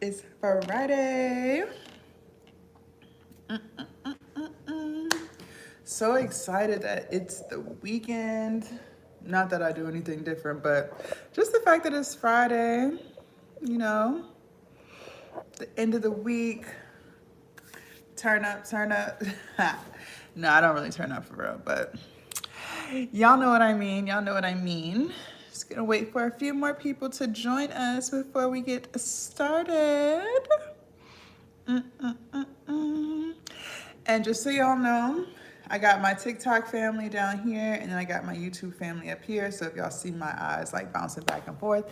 It's Friday. So excited that it's the weekend. Not that I do anything different, but just the fact that it's Friday, you know, the end of the week. Turn up, turn up. No, I don't really turn up for real, but y'all know what I mean. Y'all know what I mean. Just gonna wait for a few more people to join us before we get started. And just so y'all know, I got my TikTok family down here and then I got my YouTube family up here. So if y'all see my eyes like bouncing back and forth,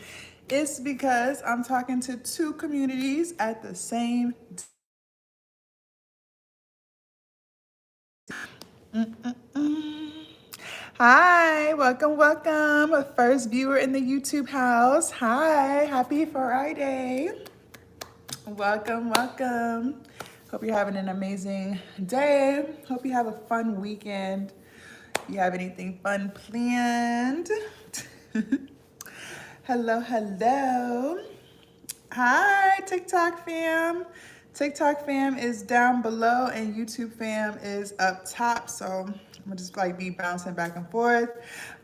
it's because I'm talking to two communities at the same Hi, welcome, welcome. First viewer in the YouTube house. Hi, happy Friday. Welcome, welcome. Hope you're having an amazing day. Hope you have a fun weekend. You have anything fun planned? Hello, hello. Hi, TikTok fam. TikTok fam is down below and YouTube fam is up top. So I'm gonna just like be bouncing back and forth.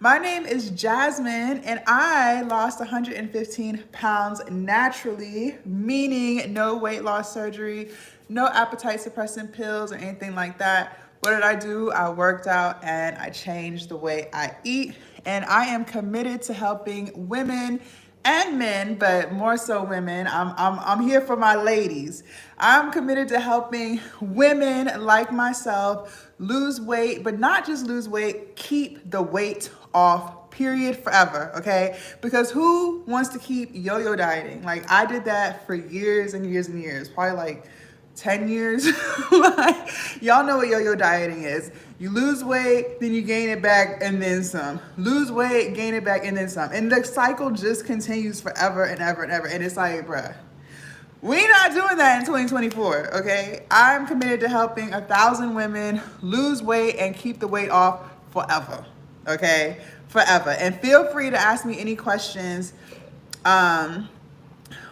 My name is Jasmine and I lost 115 pounds naturally, meaning no weight loss surgery, no appetite suppressant pills or anything like that. What did I do? I worked out and I changed the way I eat. And I am committed to helping women and men, but more so women. I'm here for my ladies. I'm committed to helping women like myself lose weight, but not just lose weight, keep the weight off, period, forever, okay? Because who wants to keep yo-yo dieting? Like I did that for years and years and years, probably like 10 years. Like, y'all know what yo-yo dieting is. You lose weight, then you gain it back and then some. Lose weight, gain it back and then some. And the cycle just continues forever and ever and ever. And it's like, bruh, we're not doing that in 2024, okay? I'm committed to helping 1,000 women lose weight and keep the weight off forever, okay? Forever. And feel free to ask me any questions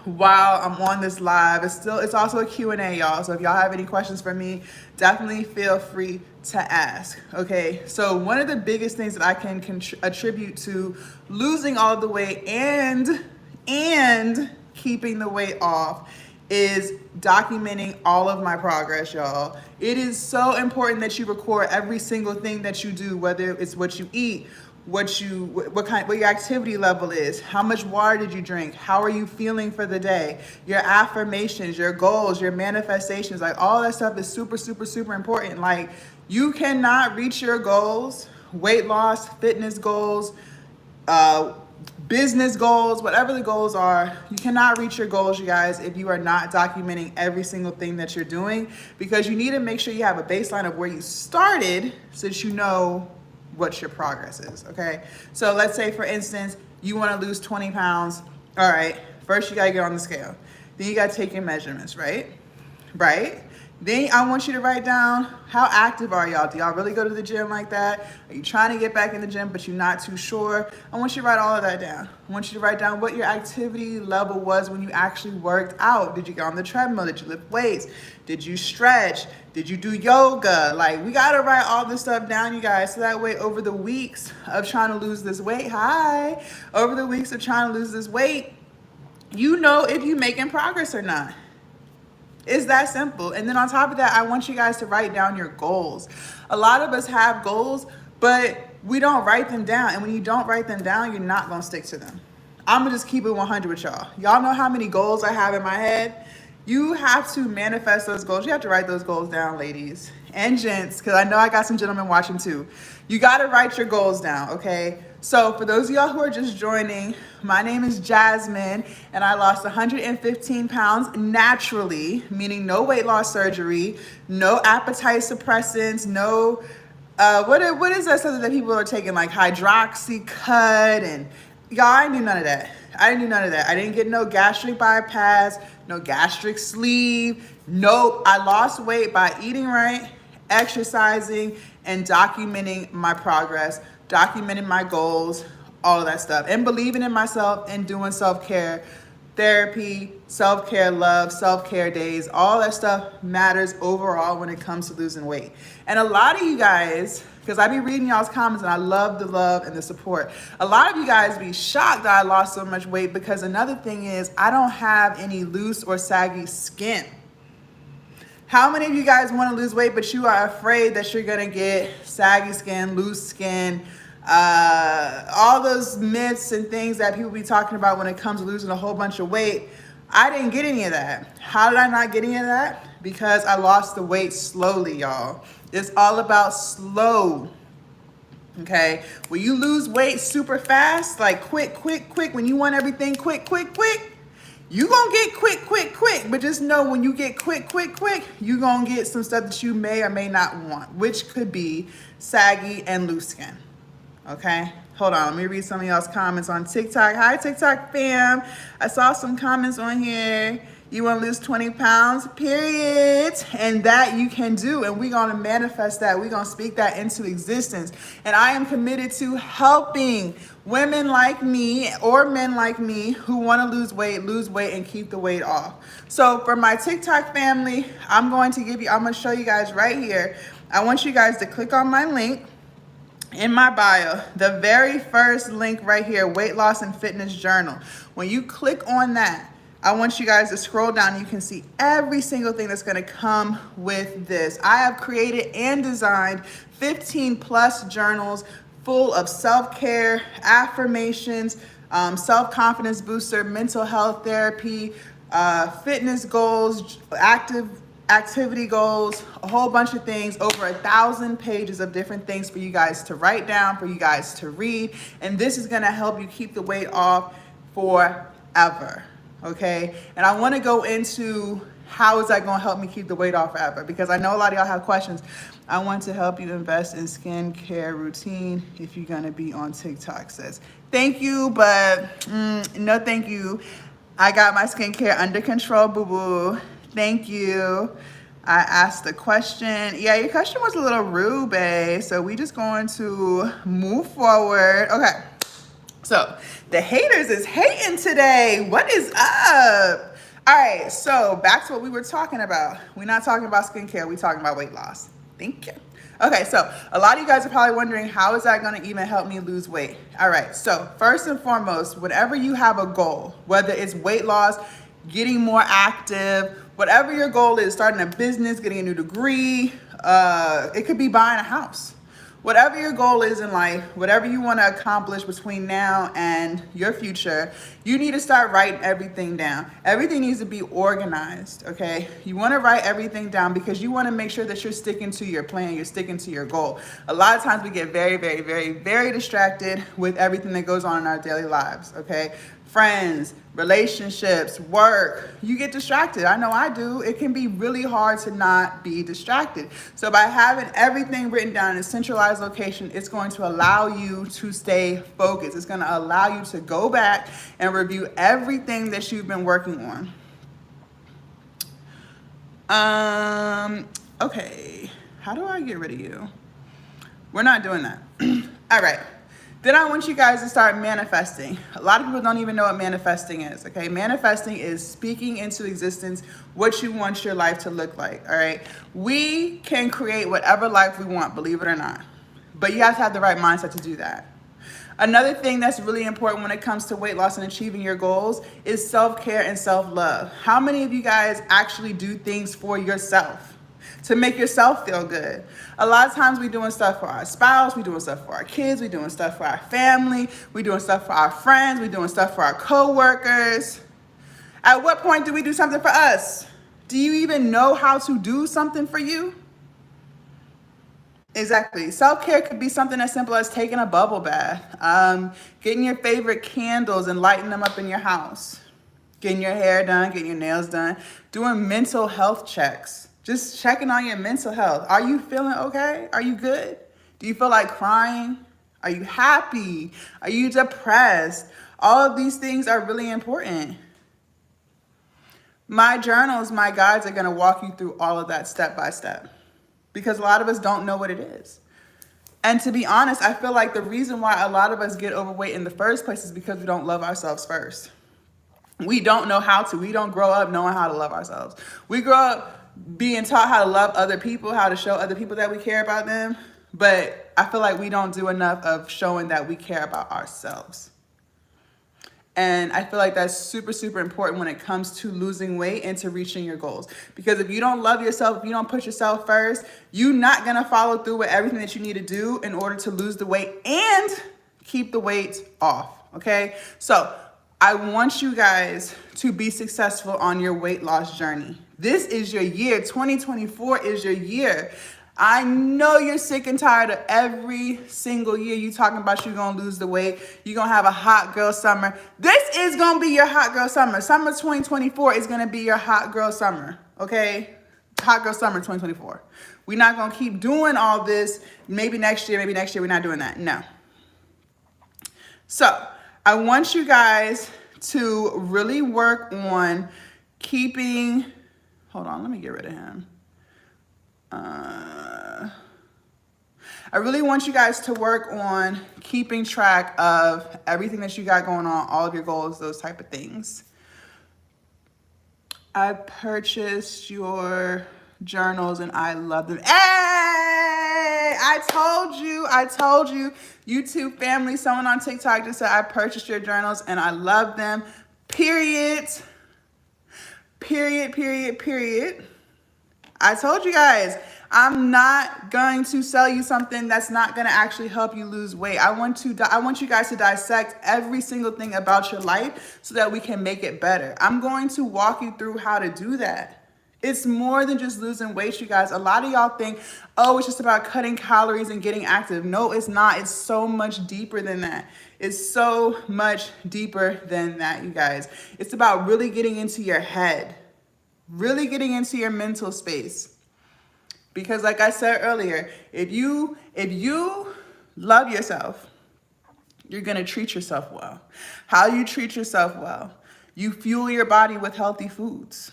while I'm on this live. It's also a Q&A, y'all. So if y'all have any questions for me, definitely feel free to ask. Okay, so one of the biggest things that I can attribute to losing all of the weight and keeping the weight off is documenting all of my progress, y'all. It is so important that you record every single thing that you do, whether it's what you eat, what your activity level is, how much water did you drink, how are you feeling for the day, your affirmations, your goals, your manifestations, like all that stuff is super, super, super important. Like you cannot reach your goals, weight loss, fitness goals, business goals, whatever the goals are, you cannot reach your goals, you guys, if you are not documenting every single thing that you're doing, because you need to make sure you have a baseline of where you started so that you know what your progress is, okay? So let's say, for instance, you want to lose 20 pounds. All right, first you got to get on the scale. Then you got to take your measurements, right? Then I want you to write down, how active are y'all? Do y'all really go to the gym like that? Are you trying to get back in the gym, but you're not too sure? I want you to write all of that down. I want you to write down what your activity level was when you actually worked out. Did you get on the treadmill? Did you lift weights? Did you stretch? Did you do yoga? Like, we gotta write all this stuff down, you guys, so that way over the weeks of trying to lose this weight, over the weeks of trying to lose this weight, you know if you're making progress or not. It's that simple. And then on top of that, I want you guys to write down your goals. A lot of us have goals, but we don't write them down. And when you don't write them down, you're not gonna stick to them. I'm gonna just keep it 100 with y'all. Y'all know how many goals I have in my head? You have to manifest those goals. You have to write those goals down, ladies and gents, because I know I got some gentlemen watching too. You gotta write your goals down, okay? So for those of y'all who are just joining, my name is Jasmine and I lost 115 pounds naturally, meaning no weight loss surgery, no appetite suppressants, no, what is that stuff that people are taking, like hydroxycut, and y'all, I didn't do none of that. I didn't get no gastric bypass, no gastric sleeve. Nope. I lost weight by eating right, exercising, and documenting my progress, documenting my goals, all of that stuff, and believing in myself and doing self-care therapy, self-care love, self-care days, all that stuff matters overall when it comes to losing weight. And a lot of you guys, because I be reading y'all's comments and I love the love and the support, a lot of you guys be shocked that I lost so much weight, because another thing is I don't have any loose or saggy skin. How many of you guys want to lose weight, but you are afraid that you're going to get saggy skin, loose skin, all those myths and things that people be talking about when it comes to losing a whole bunch of weight? I didn't get any of that. How did I not get any of that? Because I lost the weight slowly, y'all. It's all about slow. Okay, when you lose weight super fast, like quick, when you want everything quick, you gonna get quick, but just know when you get quick, you gonna get some stuff that you may or may not want, which could be saggy and loose skin. Okay, hold on, let me read some of y'all's comments on TikTok. Hi, TikTok fam. I saw some comments on here. You want to lose 20 pounds, period. And that you can do. And we're going to manifest that. We're going to speak that into existence. And I am committed to helping women like me or men like me who want to lose weight, and keep the weight off. So for my TikTok family, I'm going to show you guys right here. I want you guys to click on my link in my bio, the very first link right here, Weight Loss and Fitness Journal. When you click on that, I want you guys to scroll down. You can see every single thing that's going to come with this. I have created and designed 15 plus journals full of self-care, affirmations, self-confidence booster, mental health therapy, fitness goals, activity goals, a whole bunch of things, over 1,000 pages of different things for you guys to write down, for you guys to read. And this is going to help you keep the weight off forever. Okay, and I want to go into how is that going to help me keep the weight off forever, because I know a lot of y'all have questions. I want to help you invest in skincare routine if you're going to be on TikTok. Says, thank you, but no thank you. I got my skincare under control, boo-boo. Thank you. I asked the question. Yeah, your question was a little rude, babe. So we just going to move forward. Okay. So the haters is hating today. What is up? All right, so back to what we were talking about. We're not talking about skincare. We're talking about weight loss. Thank you. Okay, so a lot of you guys are probably wondering, how is that going to even help me lose weight? All right, so first and foremost, whenever you have a goal, whether it's weight loss, getting more active, whatever your goal is, starting a business, getting a new degree, it could be buying a house. Whatever your goal is in life, whatever you want to accomplish between now and your future, you need to start writing everything down. Everything needs to be organized, okay? You want to write everything down because you want to make sure that you're sticking to your plan, you're sticking to your goal. A lot of times we get very distracted with everything that goes on in our daily lives, okay? Friends, relationships, work, you get distracted. I know I do. It can be really hard to not be distracted. So by having everything written down in a centralized location, it's going to allow you to stay focused. It's going to allow you to go back and review everything that you've been working on. Okay, how do I get rid of you? We're not doing that. All right. Then I want you guys to start manifesting. A lot of people don't even know what manifesting is, okay? Manifesting is speaking into existence what you want your life to look like, all right? We can create whatever life we want, believe it or not. But you have to have the right mindset to do that. Another thing that's really important when it comes to weight loss and achieving your goals is self-care and self-love. How many of you guys actually do things for yourself to make yourself feel good? A lot of times we're doing stuff for our spouse, we're doing stuff for our kids, we're doing stuff for our family, we're doing stuff for our friends, we're doing stuff for our co-workers. At what point do we do something for us? Do you even know how to do something for you? Exactly. Self-care could be something as simple as taking a bubble bath, getting your favorite candles and lighting them up in your house, getting your hair done, getting your nails done, doing mental health checks. Just checking on your mental health. Are you feeling okay? Are you good? Do you feel like crying? Are you happy? Are you depressed? All of these things are really important. My journals, my guides are going to walk you through all of that step by step, because a lot of us don't know what it is. And to be honest, I feel like the reason why a lot of us get overweight in the first place is because we don't love ourselves first. We don't know how to. We don't grow up knowing how to love ourselves. We grow up being taught how to love other people, how to show other people that we care about them. But I feel like we don't do enough of showing that we care about ourselves. And I feel like that's super, super important when it comes to losing weight and to reaching your goals. Because if you don't love yourself, if you don't put yourself first, you're not going to follow through with everything that you need to do in order to lose the weight and keep the weight off. Okay? So I want you guys to be successful on your weight loss journey. This is your year. 2024 is your year. I know you're sick and tired of every single year you talking about you're going to lose the weight. You're going to have a hot girl summer. This is going to be your hot girl summer. Summer 2024 is going to be your hot girl summer, okay? Hot girl summer 2024. We're not going to keep doing all this. Maybe next year, we're not doing that. No. So I want you guys to really work on keeping, hold on, let me get rid of him. I really want you guys to work on keeping track of everything that you got going on, all of your goals, those type of things. I purchased your journals and I love them. Hey, I told you, YouTube family, someone on TikTok just said I purchased your journals and I love them. Period. I told you guys, I'm not going to sell you something that's not going to actually help you lose weight. I want you guys to dissect every single thing about your life so that we can make it better. I'm going to walk you through how to do that. It's more than just losing weight, you guys. A lot of y'all think, oh, it's just about cutting calories and getting active. No, it's not. It's so much deeper than that. It's so much deeper than that, you guys. It's about really getting into your head, really getting into your mental space. Because like I said earlier, if you love yourself, you're going to treat yourself well. How you treat yourself well? You fuel your body with healthy foods.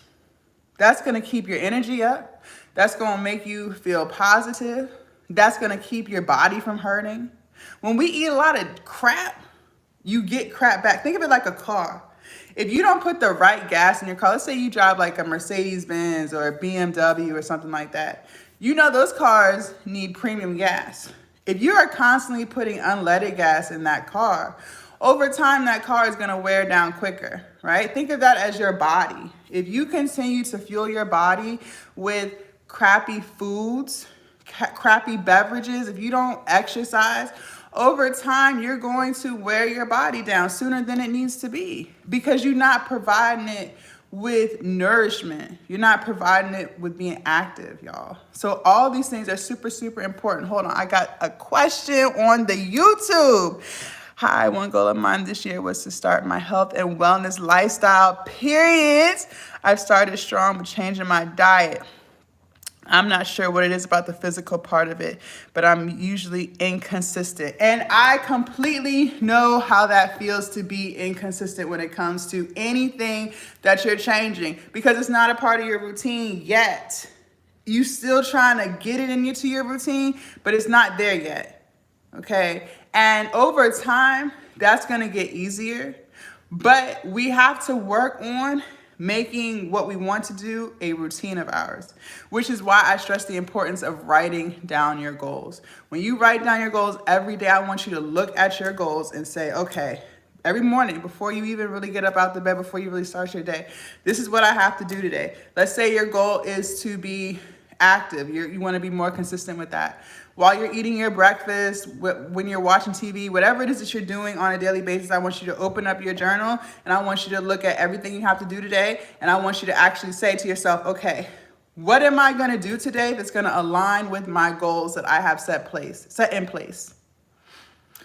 That's going to keep your energy up. That's going to make you feel positive. That's going to keep your body from hurting. When we eat a lot of crap, you get crap back. Think of it like a car. If you don't put the right gas in your car, let's say you drive like a Mercedes-Benz or a BMW or something like that. You know those cars need premium gas. If you are constantly putting unleaded gas in that car, over time that car is going to wear down quicker, right? Think of that as your body. If you continue to fuel your body with crappy foods, crappy beverages, if you don't exercise, over time you're going to wear your body down sooner than it needs to be because you're not providing it with nourishment. You're not providing it with being active, y'all. So all these things are super, super important. Hold on, I got a question on the YouTube. Hi, one goal of mine this year was to start my health and wellness lifestyle, period. I've started strong with changing my diet. I'm not sure what it is about the physical part of it, but I'm usually inconsistent. And I completely know how that feels to be inconsistent when it comes to anything that you're changing because it's not a part of your routine yet. You still trying to get it into your routine, but it's not there yet, okay? And over time, that's gonna get easier, but we have to work on making what we want to do a routine of ours, which is why I stress the importance of writing down your goals. When you write down your goals every day, I want you to look at your goals and say, okay, every morning before you even really get up out the bed, before you really start your day, this is what I have to do today. Let's say your goal is to be active. You want to be more consistent with that. While you're eating your breakfast, when you're watching TV, whatever it is that you're doing on a daily basis, I want you to open up your journal and I want you to look at everything you have to do today. And I want you to actually say to yourself, okay, what am I going to do today that's going to align with my goals that I have set in place?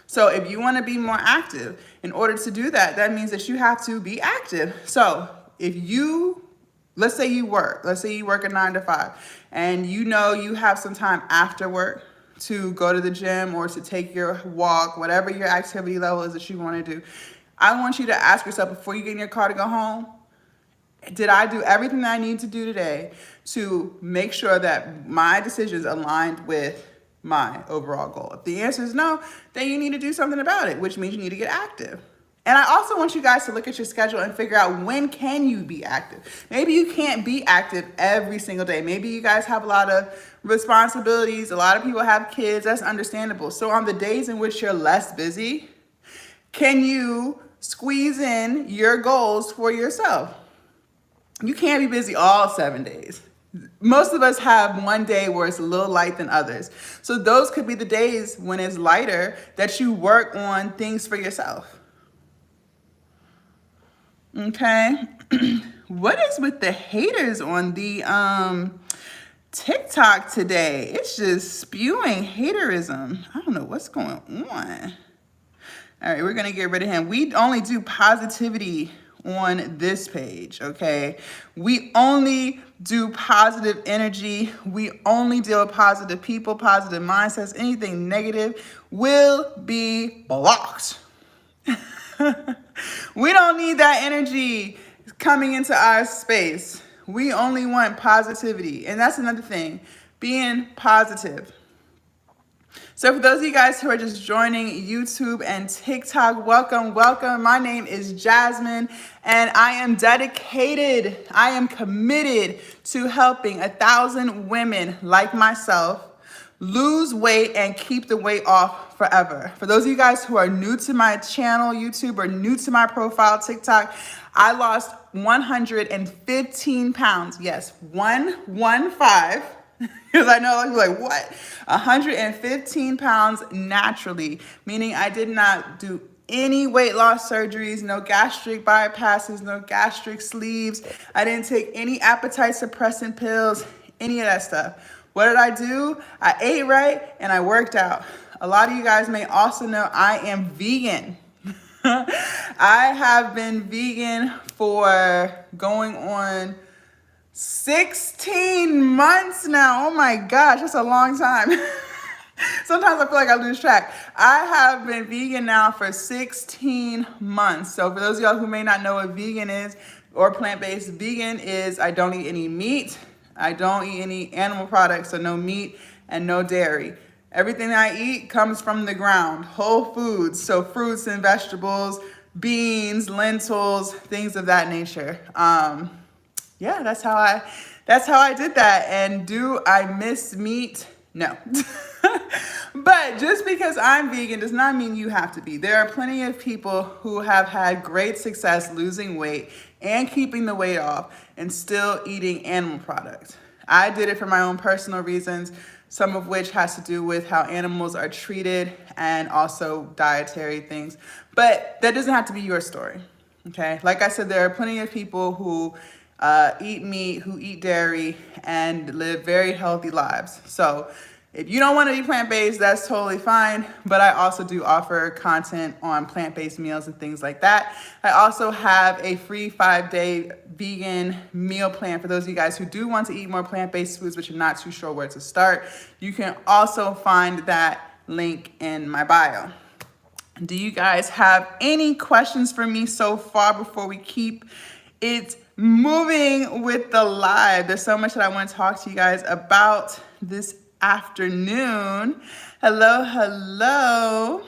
So if you want to be more active, in order to do that, that means that you have to be active. So if let's say you work a 9 to 5 and you know you have some time after work to go to the gym or to take your walk, whatever your activity level is that you want to do. I want you to ask yourself before you get in your car to go home, did I do everything that I need to do today to make sure that my decisions aligned with my overall goal? If the answer is no, then you need to do something about it, which means you need to get active. And I also want you guys to look at your schedule and figure out when can you be active. Maybe you can't be active every single day. Maybe you guys have a lot of responsibilities. A lot of people have kids. That's understandable. So on the days in which you're less busy, can you squeeze in your goals for yourself? You can't be busy all 7 days. Most of us have one day where it's a little light than others. So those could be the days when it's lighter that you work on things for yourself. Okay. What is with the haters on the TikTok today? It's just spewing haterism. I don't know what's going on. All right, we're going to get rid of him. We only do positivity on this page, okay? We only do positive energy. We only deal with positive people, positive mindsets. Anything negative will be blocked. We don't need that energy coming into our space. We only want positivity. And that's another thing, being positive. So for those of you guys who are just joining YouTube and TikTok, welcome, welcome. My name is Jasmine, and I am dedicated, I am committed to helping 1,000 women like myself lose weight and keep the weight off forever. For those of you guys who are new to my channel, YouTube, or new to my profile, TikTok, I lost 115 pounds. Yes, 115. Because I know you're like, what? 115 pounds naturally, meaning I did not do any weight loss surgeries, no gastric bypasses, no gastric sleeves. I didn't take any appetite suppressant pills, any of that stuff. What did I do? I ate right and I worked out. A lot of you guys may also know I am vegan. I have been vegan for going on 16 months now. Oh my gosh, that's a long time. Sometimes I feel like I lose track. I have been vegan now for 16 months. So for those of y'all who may not know what vegan is or plant-based, vegan is I don't eat any meat. I don't eat any animal products, so no meat and no dairy. Everything I eat comes from the ground, whole foods, so fruits and vegetables, beans, lentils, things of that nature. Yeah, that's how I did that. And do I miss meat? No. But just because I'm vegan does not mean you have to be. There are plenty of people who have had great success losing weight and keeping the weight off and still eating animal products. I did it for my own personal reasons, some of which has to do with how animals are treated and also dietary things. But that doesn't have to be your story, okay? Like I said, there are plenty of people who eat meat, who eat dairy, and live very healthy lives. So if you don't want to be plant-based, that's totally fine. But I also do offer content on plant-based meals and things like that. I also have a free 5-day vegan meal plan for those of you guys who do want to eat more plant-based foods, but you're not too sure where to start. You can also find that link in my bio. Do you guys have any questions for me so far before we keep it moving with the live? There's so much that I want to talk to you guys about this afternoon. Hello, hello.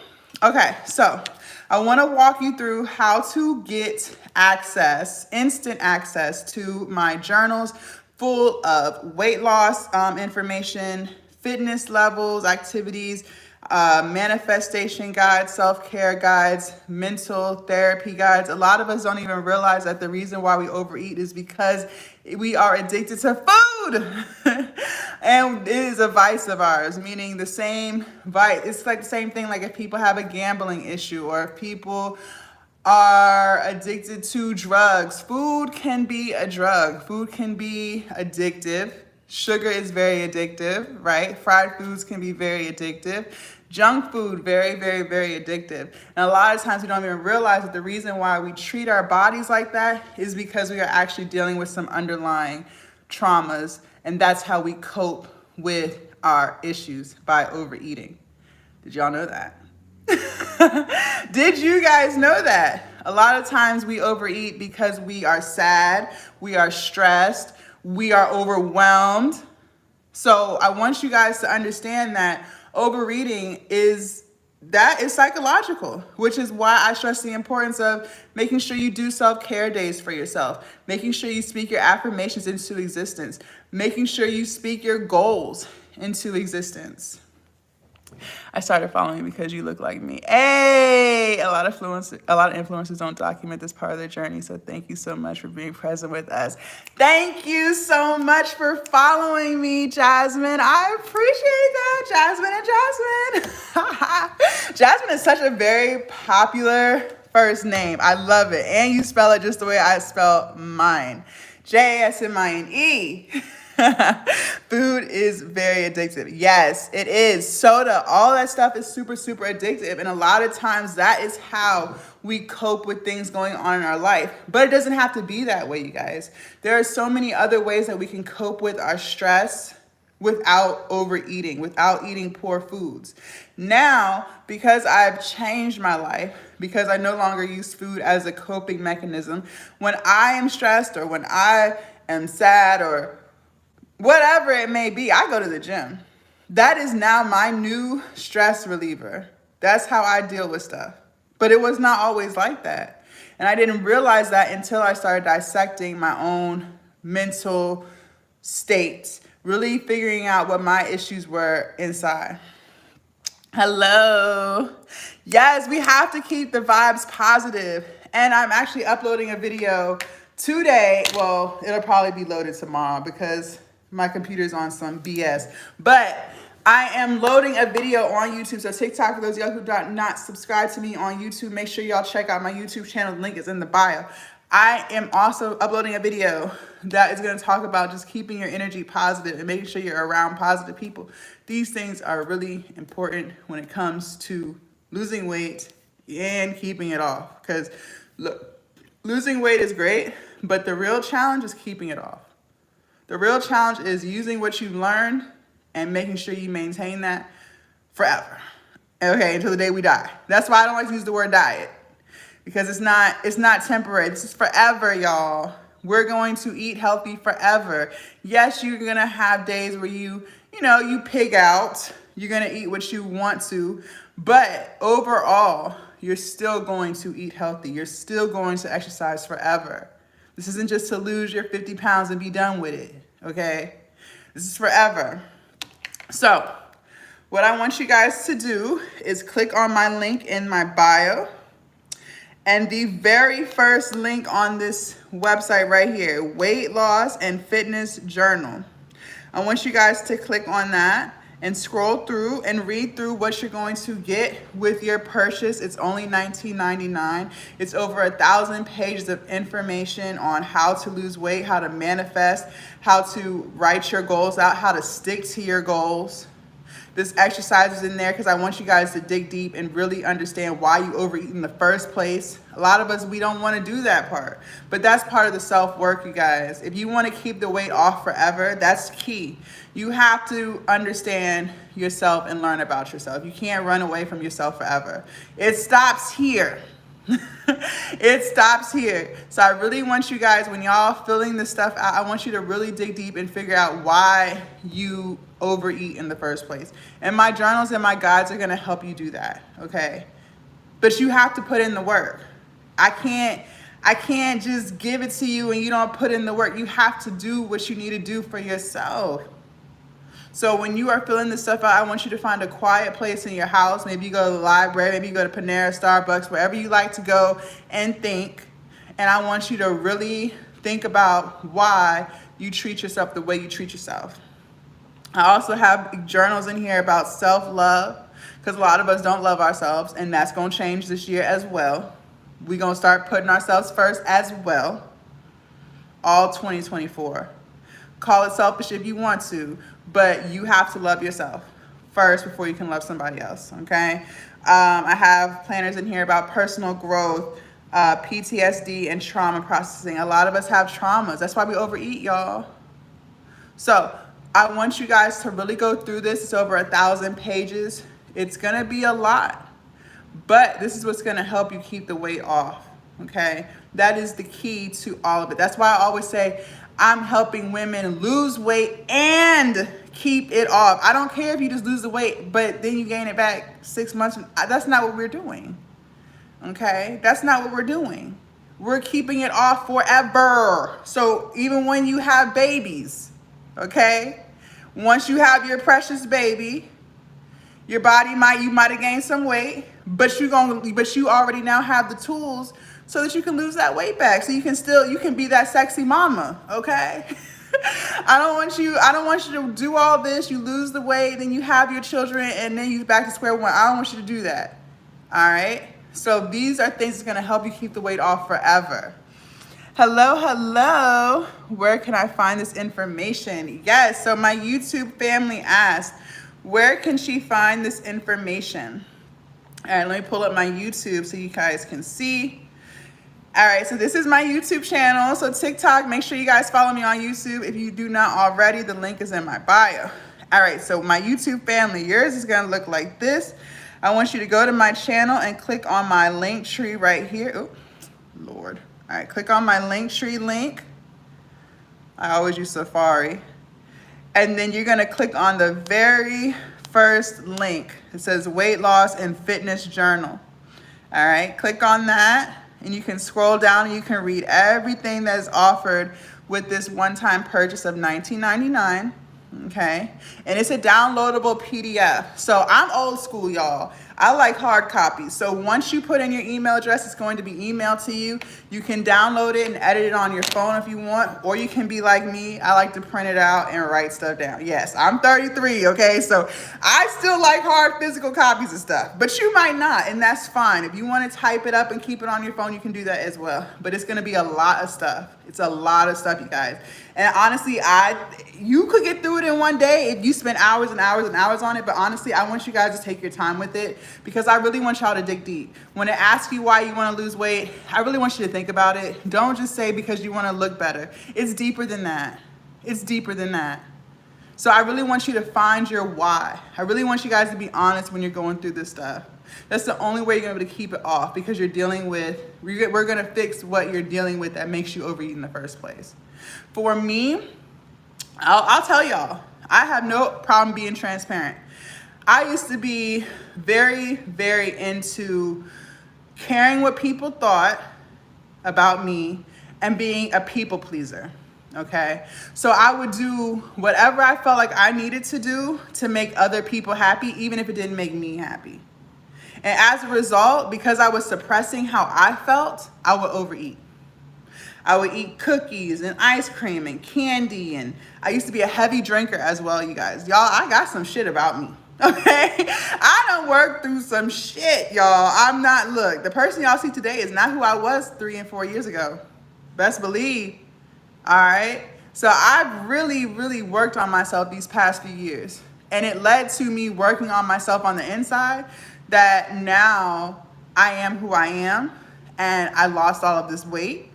Okay, so I want to walk you through how to get access, instant access to my journals full of weight loss information, fitness levels, activities, manifestation guides, self-care guides, mental therapy guides. A lot of us don't even realize that the reason why we overeat is because we are addicted to food. And it is a vice of ours, meaning the same vice. It's like the same thing like if people have a gambling issue or if people are addicted to drugs. Food can be a drug. Food can be addictive. Sugar is very addictive, right? Fried foods can be very addictive. Junk food, very, very, very addictive. And a lot of times we don't even realize that the reason why we treat our bodies like that is because we are actually dealing with some underlying traumas. And that's how we cope with our issues, by overeating. Did y'all know that? Did you guys know that? A lot of times we overeat because we are sad, we are stressed, we are overwhelmed. So I want you guys to understand that Overeating is psychological, which is why I stress the importance of making sure you do self-care days for yourself, making sure you speak your affirmations into existence, making sure you speak your goals into existence. I started following because you look like me. Hey, a lot of influencers don't document this part of their journey. So thank you so much for being present with us. Thank you so much for following me, Jasmine. I appreciate that, Jasmine and Jasmine. Jasmine is such a very popular first name. I love it. And you spell it just the way I spell mine. Jasmine. Food is very addictive. Yes, it is. Soda, all that stuff is super, super addictive. And a lot of times that is how we cope with things going on in our life. But it doesn't have to be that way, you guys. There are so many other ways that we can cope with our stress without overeating, without eating poor foods. Now, because I've changed my life, because I no longer use food as a coping mechanism, when I am stressed or when I am sad or whatever it may be, I go to the gym. That is now my new stress reliever. That's how I deal with stuff. But it was not always like that. And I didn't realize that until I started dissecting my own mental state, really figuring out what my issues were inside. Hello. Yes, we have to keep the vibes positive. And I'm actually uploading a video today. Well, it'll probably be loaded tomorrow because my computer's on some BS. But I am loading a video on YouTube. So TikTok, for those of y'all who do not subscribe to me on YouTube, make sure y'all check out my YouTube channel. The link is in the bio. I am also uploading a video that is going to talk about just keeping your energy positive and making sure you're around positive people. These things are really important when it comes to losing weight and keeping it off. Because look, losing weight is great, but the real challenge is keeping it off. The real challenge is using what you've learned and making sure you maintain that forever. Okay, until the day we die. That's why I don't like to use the word diet. Because it's not temporary. This is forever, y'all. We're going to eat healthy forever. Yes, you're gonna have days where you pig out. You're gonna eat what you want to, but overall, you're still going to eat healthy. You're still going to exercise forever. This isn't just to lose your 50 pounds and be done with it, okay? This is forever. So, what I want you guys to do is click on my link in my bio. And the very first link on this website right here, Weight Loss and Fitness Journal. I want you guys to click on that and scroll through and read through what you're going to get with your purchase. It's only $19.99. It's over 1,000 pages of information on how to lose weight, how to manifest, how to write your goals out, how to stick to your goals. This exercise is in there because I want you guys to dig deep and really understand why you overeat in the first place. A lot of us, we don't want to do that part, but that's part of the self-work, you guys. If you want to keep the weight off forever, that's key. You have to understand yourself and learn about yourself. You can't run away from yourself forever. It stops here. It stops here. So I really want you guys, when y'all filling this stuff out, I want you to really dig deep and figure out why you overeat in the first place. And my journals and my guides are going to help you do that, okay? But you have to put in the work. I can't just give it to you and you don't put in the work. You have to do what you need to do for yourself. So when you are filling this stuff out, I want you to find a quiet place in your house. Maybe you go to the library, maybe you go to Panera, Starbucks, wherever you like to go and think. And I want you to really think about why you treat yourself the way you treat yourself. I also have journals in here about self-love, because a lot of us don't love ourselves, and that's going to change this year as well. We're going to start putting ourselves first as well, all 2024. Call it selfish if you want to, but you have to love yourself first before you can love somebody else, okay? I have planners in here about personal growth, PTSD, and trauma processing. A lot of us have traumas. That's why we overeat, y'all. So I want you guys to really go through this. It's over 1,000 pages. It's going to be a lot, but this is what's going to help you keep the weight off, okay? That is the key to all of it. That's why I always say I'm helping women lose weight and keep it off. I don't care if you just lose the weight, but then you gain it back 6 months. That's not what we're doing. Okay? That's not what we're doing. We're keeping it off forever. So even when you have babies, okay? Once you have your precious baby, your body you might have gained some weight, but you already now have the tools so that you can lose that weight back. So you can be that sexy mama, okay? I don't want you to do all this, you lose the weight, then you have your children, and then you're back to square one. I don't want you to do that. All right? So these are things that's gonna help you keep the weight off forever. Hello. Where can I find this information? Yes, so my YouTube family asked, where can she find this information? All right, let me pull up my YouTube so you guys can see. All right, so this is my YouTube channel. So TikTok, make sure you guys follow me on YouTube. If you do not already, the link is in my bio. All right, so my YouTube family, yours is gonna look like this. I want you to go to my channel and click on my link tree right here. Oh, Lord. All right, click on my link tree link. I always use Safari. And then you're gonna click on the very first link. It says weight loss and fitness journal. All right, click on that. And you can scroll down and you can read everything that is offered with this one-time purchase of $19.99, okay? And it's a downloadable PDF. So I'm old school, y'all. I like hard copies. So once you put in your email address, it's going to be emailed to you. You can download it and edit it on your phone if you want, or you can be like me. I like to print it out and write stuff down. Yes, I'm 33, okay? So I still like hard physical copies of stuff, but you might not, and that's fine. If you want to type it up and keep it on your phone, you can do that as well. But it's gonna be a lot of stuff. It's a lot of stuff, you guys. And honestly, you could get through it in one day if you spend hours and hours and hours on it, but honestly, I want you guys to take your time with it because I really want y'all to dig deep. When it asks you why you want to lose weight, I really want you to think about it. Don't just say because you want to look better. It's deeper than that. It's deeper than that. So I really want you to find your why. I really want you guys to be honest when you're going through this stuff. That's the only way you're going to be able to keep it off because we're going to fix what you're dealing with that makes you overeat in the first place. For me, I'll tell y'all, I have no problem being transparent. I used to be very, very into caring what people thought about me and being a people pleaser, okay? So I would do whatever I felt like I needed to do to make other people happy, even if it didn't make me happy. And as a result, because I was suppressing how I felt, I would overeat. I would eat cookies and ice cream and candy, and I used to be a heavy drinker as well, you guys. Y'all, I got some shit about me, okay? I done worked through some shit, y'all. Look, the person y'all see today is not who I was 3 and 4 years ago. Best believe, all right? So I've really, really worked on myself these past few years, and it led to me working on myself on the inside that now I am who I am, and I lost all of this weight.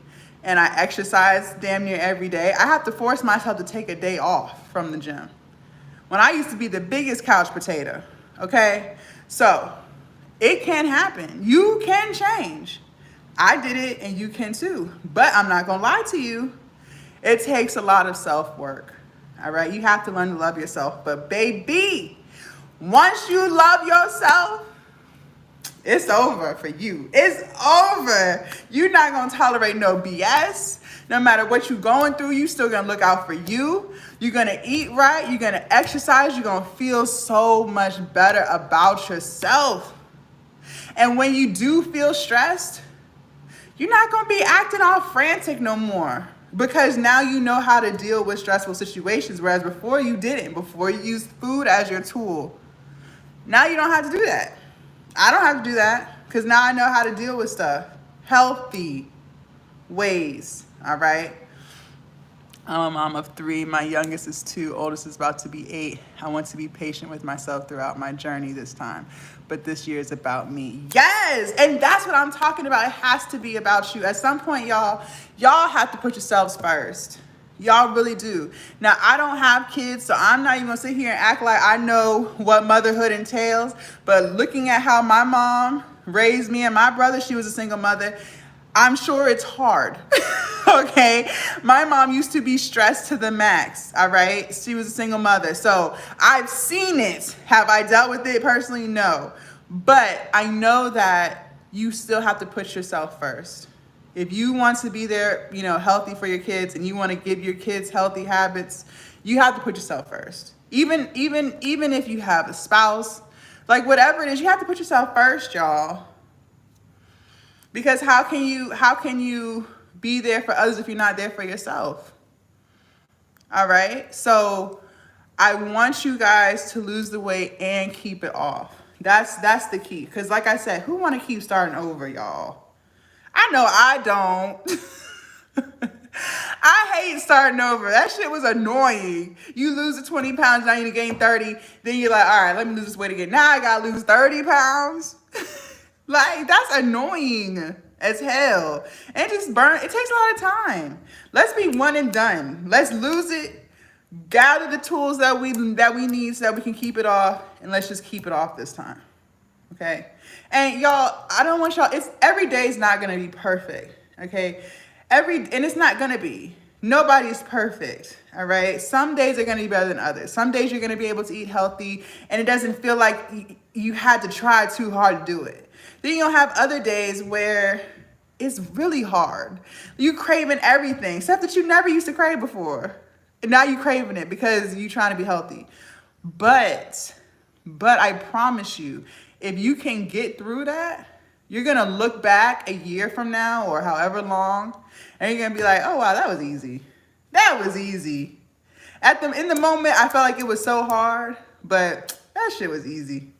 And I exercise damn near every day. I have to force myself to take a day off from the gym. When I used to be the biggest couch potato, okay? So it can happen. You can change. I did it and you can too. But I'm not gonna lie to you. It takes a lot of self-work, all right? You have to learn to love yourself. But baby, once you love yourself, it's over for you. It's over. You're not going to tolerate no BS. No matter what you're going through, you're still going to look out for you. You're going to eat right. You're going to exercise. You're going to feel so much better about yourself. And when you do feel stressed, you're not going to be acting all frantic no more because now you know how to deal with stressful situations, whereas before you didn't. Before you used food as your tool. Now you don't have to do that. I don't have to do that because now I know how to deal with stuff. Healthy ways, all right? I'm a mom of 3. My youngest is 2. Oldest is about to be 8. I want to be patient with myself throughout my journey this time. But this year is about me. Yes! And that's what I'm talking about. It has to be about you. At some point, y'all have to put yourselves first. Y'all really do. Now, I don't have kids, so I'm not even gonna sit here and act like I know what motherhood entails. But looking at how my mom raised me and my brother, she was a single mother, I'm sure it's hard. Okay. My mom used to be stressed to the max. All right. She was a single mother. So I've seen it. Have I dealt with it personally? No. But I know that you still have to put yourself first. If you want to be there, you know, healthy for your kids, and you want to give your kids healthy habits, you have to put yourself first. Even if you have a spouse, like whatever it is, you have to put yourself first, y'all. Because how can you be there for others if you're not there for yourself? All right. So I want you guys to lose the weight and keep it off. That's the key. Because like I said, who want to keep starting over, y'all? I know I don't. I hate starting over. That shit was annoying. You lose the 20 pounds, now you need to gain 30. Then you're like, all right, let me lose this weight again. Now I gotta lose 30 pounds. Like, that's annoying as hell. And it takes a lot of time. Let's be one and done. Let's lose it. Gather the tools that we need so that we can keep it off. And let's just keep it off this time. Okay? And y'all, I don't want y'all, every day is not gonna be perfect. Okay? And it's not gonna be. Nobody's perfect, all right? Some days are gonna be better than others. Some days you're gonna be able to eat healthy and it doesn't feel like you had to try too hard to do it. Then you'll have other days where it's really hard. You craving everything, stuff that you never used to crave before. And now you're craving it because you're trying to be healthy. But I promise you, if you can get through that, you're gonna look back a year from now or however long, and you're gonna be like, oh wow, that was easy. That was easy. In the moment, I felt like it was so hard, but that shit was easy.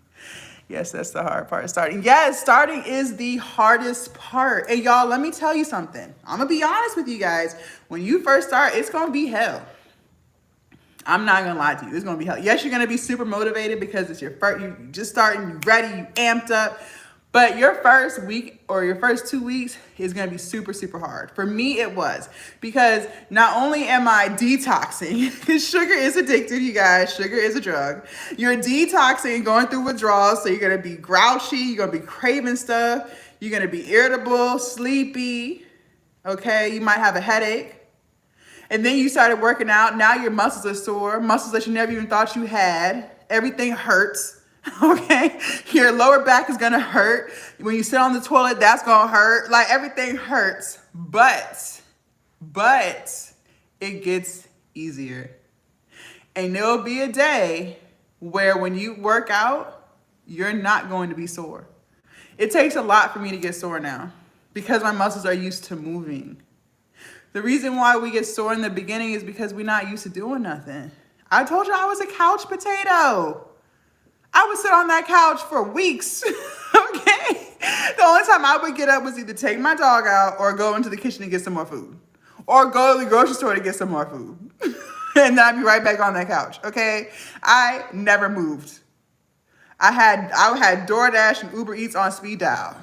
Yes, that's the hard part, starting. Yes, starting is the hardest part. And y'all, let me tell you something. I'm gonna be honest with you guys. When you first start, it's gonna be hell. I'm not gonna lie to you. It's gonna be hell. Yes, you're gonna be super motivated because it's your first, you just starting, you ready, you amped up. But your first week or your first 2 weeks is gonna be super, super hard. For me, it was. Because not only am I detoxing, because sugar is addictive, you guys. Sugar is a drug. You're detoxing, going through withdrawals, so you're gonna be grouchy, you're gonna be craving stuff, you're gonna be irritable, sleepy, okay? You might have a headache. And then you started working out, now your muscles are sore, muscles that you never even thought you had. Everything hurts. Okay, your lower back is gonna hurt. When you sit on the toilet, that's gonna hurt. Like, everything hurts, but it gets easier. And there'll be a day where when you work out, you're not going to be sore. It takes a lot for me to get sore now because my muscles are used to moving. The reason why we get sore in the beginning is because we're not used to doing nothing. I told you I was a couch potato. I would sit on that couch for weeks, okay? The only time I would get up was either take my dog out or go into the kitchen to get some more food. Or go to the grocery store to get some more food. And then I'd be right back on that couch, okay? I never moved. I had DoorDash and Uber Eats on speed dial.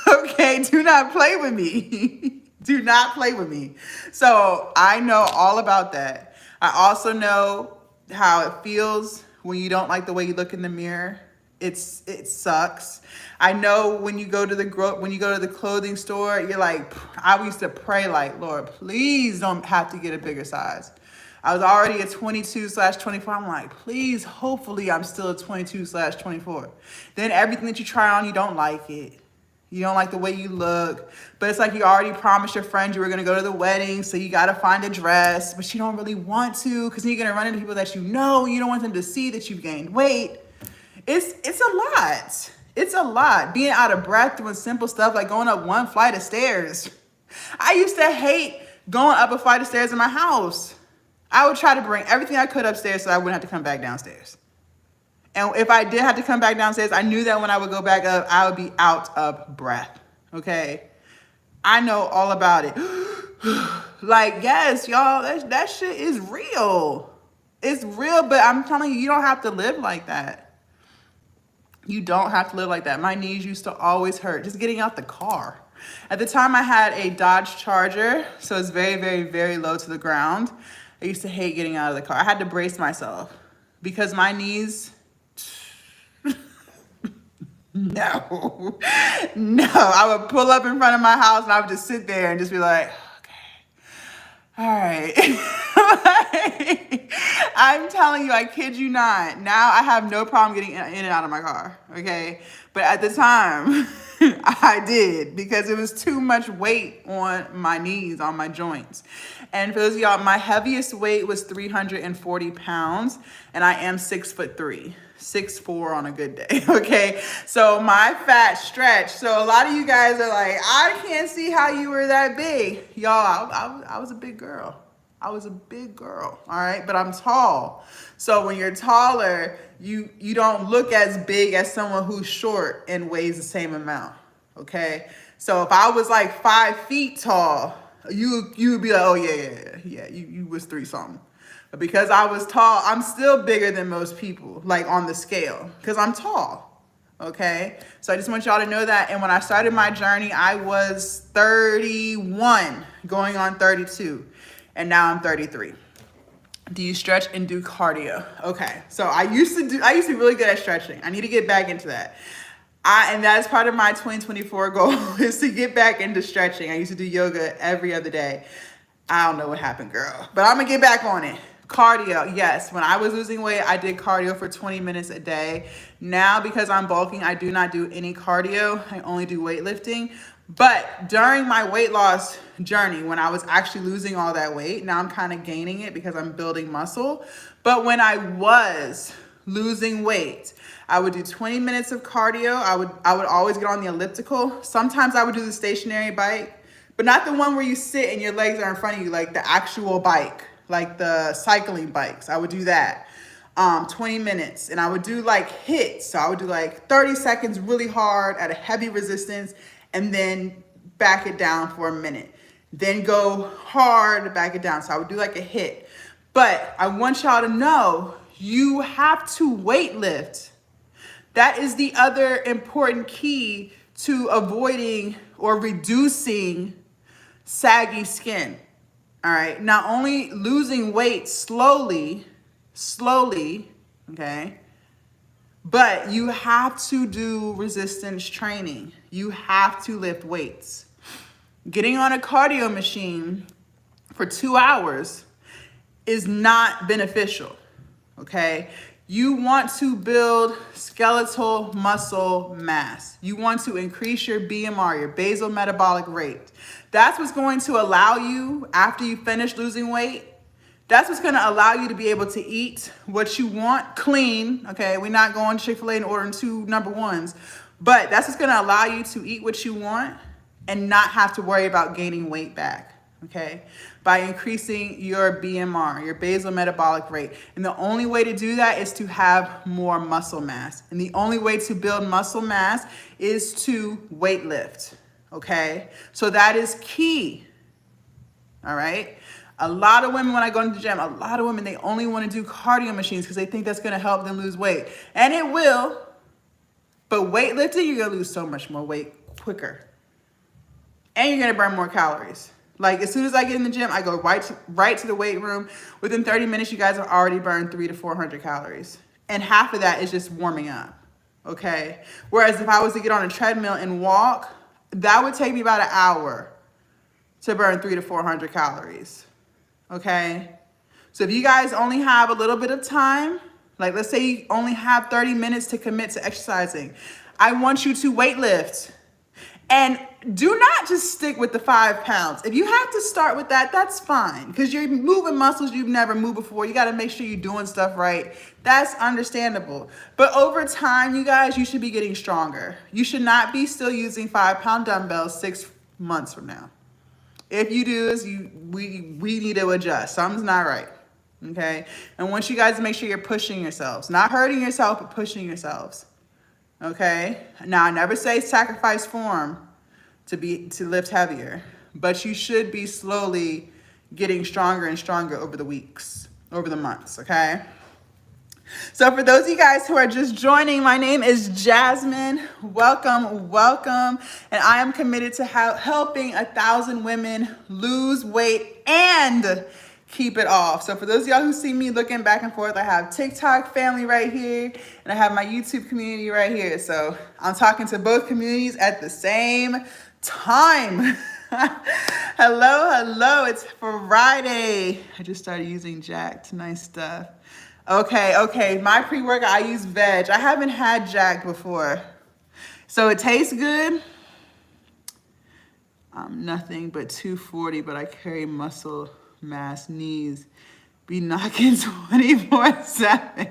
Okay, do not play with me. Do not play with me. So I know all about that. I also know how it feels when you don't like the way you look in the mirror. It sucks. I know when you go to the clothing store, you're like, I used to pray like, Lord, please don't have to get a bigger size. I was already a 22/24. I'm like, please, hopefully I'm still a 22/24. Then everything that you try on, you don't like it. You don't like the way you look, but it's like you already promised your friend you were gonna go to the wedding, so you gotta find a dress, but you don't really want to because then you're gonna run into people that you know, and you don't want them to see that you've gained weight. It's a lot. It's a lot. Being out of breath doing simple stuff like going up one flight of stairs. I used to hate going up a flight of stairs in my house. I would try to bring everything I could upstairs so I wouldn't have to come back downstairs. And if I did have to come back downstairs, I knew that when I would go back up, I would be out of breath, okay? I know all about it. Like, yes, y'all, that shit is real. It's real, but I'm telling you, you don't have to live like that. You don't have to live like that. My knees used to always hurt just getting out the car. At the time, I had a Dodge Charger, so it's very, very, very low to the ground. I used to hate getting out of the car. I had to brace myself because my knees... No, no. I would pull up in front of my house and I would just sit there and just be like, all right. Like, I'm telling you, I kid you not. Now I have no problem getting in and out of my car, okay? But at the time, I did because it was too much weight on my knees, on my joints. And for those of y'all, my heaviest weight was 340 pounds, and I am 6'3". 6'4" on a good day, okay? So my fat stretch. So a lot of you guys are like, I can't see how you were that big. Y'all, I was a big girl. I was a big girl, all right? But I'm tall. So when you're taller, you don't look as big as someone who's short and weighs the same amount, okay? So if I was like 5 feet tall, you would be like, oh yeah, you was 3 something. But because I was tall, I'm still bigger than most people, like on the scale, because I'm tall, okay? So I just want y'all to know that. And when I started my journey, I was 31, going on 32, and now I'm 33. Do you stretch and do cardio? Okay, so I used to be really good at stretching. I need to get back into that. And that's part of my 2024 goal is to get back into stretching. I used to do yoga every other day. I don't know what happened, girl, but I'm gonna get back on it. Cardio, yes. When I was losing weight, I did cardio for 20 minutes a day. Now, because I'm bulking, I do not do any cardio. I only do weightlifting. But during my weight loss journey, when I was actually losing all that weight, now I'm kind of gaining it because I'm building muscle. But when I was losing weight, I would do 20 minutes of cardio. I would always get on the elliptical. Sometimes I would do the stationary bike, but not the one where you sit and your legs are in front of you, like the actual bike, like the cycling bikes. I would do that 20 minutes, and I would do like hits. So I would do like 30 seconds really hard at a heavy resistance, and then back it down for a minute. Then go hard, back it down. So I would do like a hit. But I want y'all to know, you have to weight lift. That is the other important key to avoiding or reducing saggy skin. All right, not only losing weight slowly, okay, but you have to do resistance training. You have to lift weights. Getting on a cardio machine for 2 hours is not beneficial, okay? You want to build skeletal muscle mass. You want to increase your BMR, your basal metabolic rate. That's what's going to allow you, after you finish losing weight, that's what's gonna allow you to be able to eat what you want clean, okay? We're not going to Chick-fil-A and ordering 2 number ones, but that's what's gonna allow you to eat what you want and not have to worry about gaining weight back, okay? By increasing your BMR, your basal metabolic rate. And the only way to do that is to have more muscle mass. And the only way to build muscle mass is to weight lift, okay? So that is key, all right? A lot of women, when I go into the gym, a lot of women, they only want to do cardio machines because they think that's going to help them lose weight. And it will, but weightlifting, you're going to lose so much more weight quicker. And you're going to burn more calories. Like, as soon as I get in the gym, I go right to the weight room. Within 30 minutes, you guys have already burned 300 to 400 calories. And half of that is just warming up, okay? Whereas if I was to get on a treadmill and walk, that would take me about an hour to burn 300 to 400 calories, okay? So if you guys only have a little bit of time, like let's say you only have 30 minutes to commit to exercising, I want you to weight lift. And do not just stick with the 5 pounds. If you have to start with that, that's fine. Because you're moving muscles you've never moved before. You got to make sure you're doing stuff right. That's understandable. But over time, you guys, you should be getting stronger. You should not be still using 5-pound dumbbells 6 months from now. If you do, we need to adjust. Something's not right. Okay? And once you guys make sure you're pushing yourselves. Not hurting yourself, but pushing yourselves. Okay? Now, I never say sacrifice form to lift heavier, but you should be slowly getting stronger and stronger over the weeks, over the months, okay? So for those of you guys who are just joining, my name is Jasmine. Welcome, welcome. And I am committed to helping 1,000 women lose weight and keep it off. So for those of y'all who see me looking back and forth, I have TikTok family right here and I have my YouTube community right here. So I'm talking to both communities at the same time. Hello, it's Friday. I just started using Jacked, nice stuff. Okay, my pre-workout, I use veg. I haven't had Jacked before. So it tastes good. I'm nothing but 240, but I carry muscle mass, knees be knocking 24/7.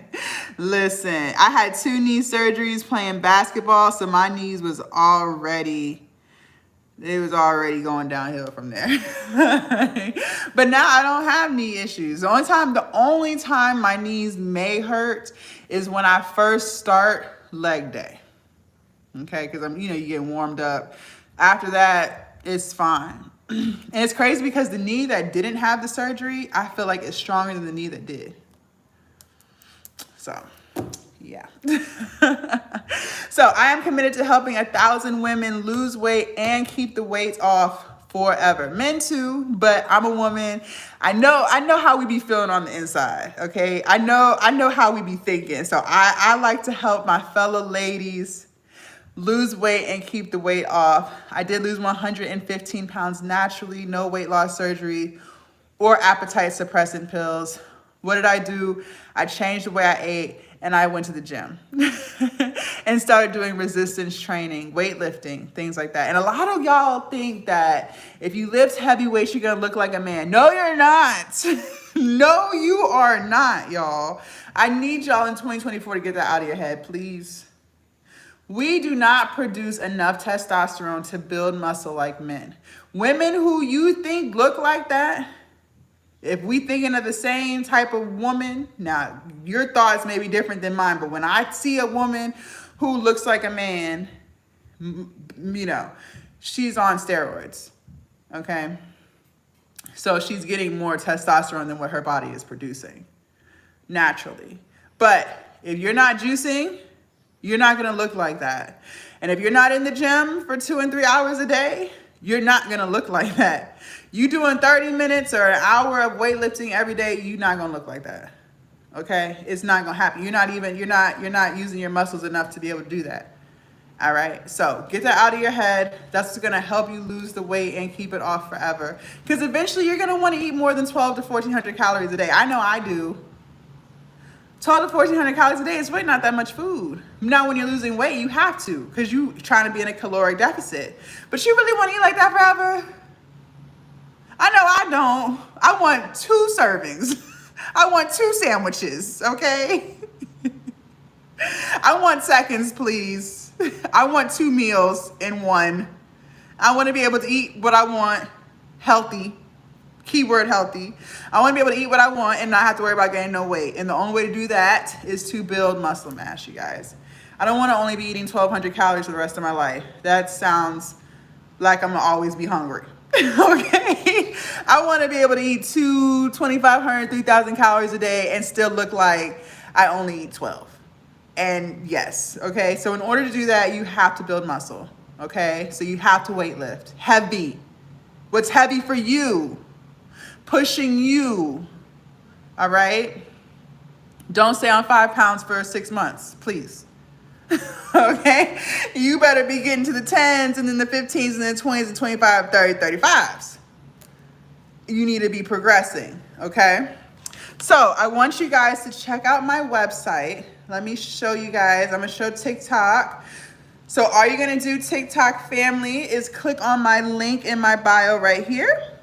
Listen, I had 2 knee surgeries playing basketball, so my knees was already going downhill from there. But now I don't have knee issues. The only time my knees may hurt is when I first start leg day. Okay, because you get warmed up. After that, it's fine. And it's crazy because the knee that didn't have the surgery, I feel like it's stronger than the knee that did. So, yeah. So I am committed to helping 1,000 women lose weight and keep the weight off forever. Men too, but I'm a woman. I know how we be feeling on the inside, okay? I know how we be thinking. So I like to help my fellow ladies lose weight and keep the weight off. I did lose 115 pounds naturally, no weight loss surgery or appetite suppressant pills. What did I do? I changed the way I ate and I went to the gym and started doing resistance training, weightlifting, things like that. And a lot of y'all think that if you lift heavy weights, you're gonna look like a man. No, you're not. No, you are not, y'all. I need y'all in 2024 to get that out of your head, please. We do not produce enough testosterone to build muscle like men. Women who you think look like that, if we thinking of the same type of woman, now your thoughts may be different than mine, but when I see a woman who looks like a man, she's on steroids, okay? So she's getting more testosterone than what her body is producing naturally. But if you're not juicing, you're not gonna look like that. And if you're not in the gym for 2 and 3 hours a day, you're not gonna look like that. You doing 30 minutes or an hour of weightlifting every day, you're not gonna look like that. Okay? It's not gonna happen. You're not using your muscles enough to be able to do that. All right? So get that out of your head. That's gonna help you lose the weight and keep it off forever. Because eventually you're gonna wanna eat more than 12 to 1,400 calories a day. I know I do. 12 to 1,400 calories a day is really not that much food. Now, when you're losing weight, you have to, because you're trying to be in a caloric deficit. But you really want to eat like that forever? I know I don't. I want 2 servings. I want 2 sandwiches, okay? I want seconds, please. I want 2 meals in one. I want to be able to eat what I want, healthy. Keyword healthy. I want to be able to eat what I want and not have to worry about gaining no weight. And the only way to do that is to build muscle mass, you guys. I don't want to only be eating 1,200 calories for the rest of my life. That sounds like I'm going to always be hungry. Okay? I want to be able to eat 2,500, 3,000 calories a day and still look like I only eat 12. And yes, okay? So in order to do that, you have to build muscle, okay? So you have to weight lift. Heavy. What's heavy for you? Pushing you, all right? Don't stay on 5 pounds for 6 months, please. Okay? You better be getting to the 10s and then the 15s and then 20s and 25, 30, 35s. You need to be progressing, okay? So I want you guys to check out my website. Let me show you guys. I'm gonna show TikTok. So all you're gonna do, TikTok family, is click on my link in my bio right here.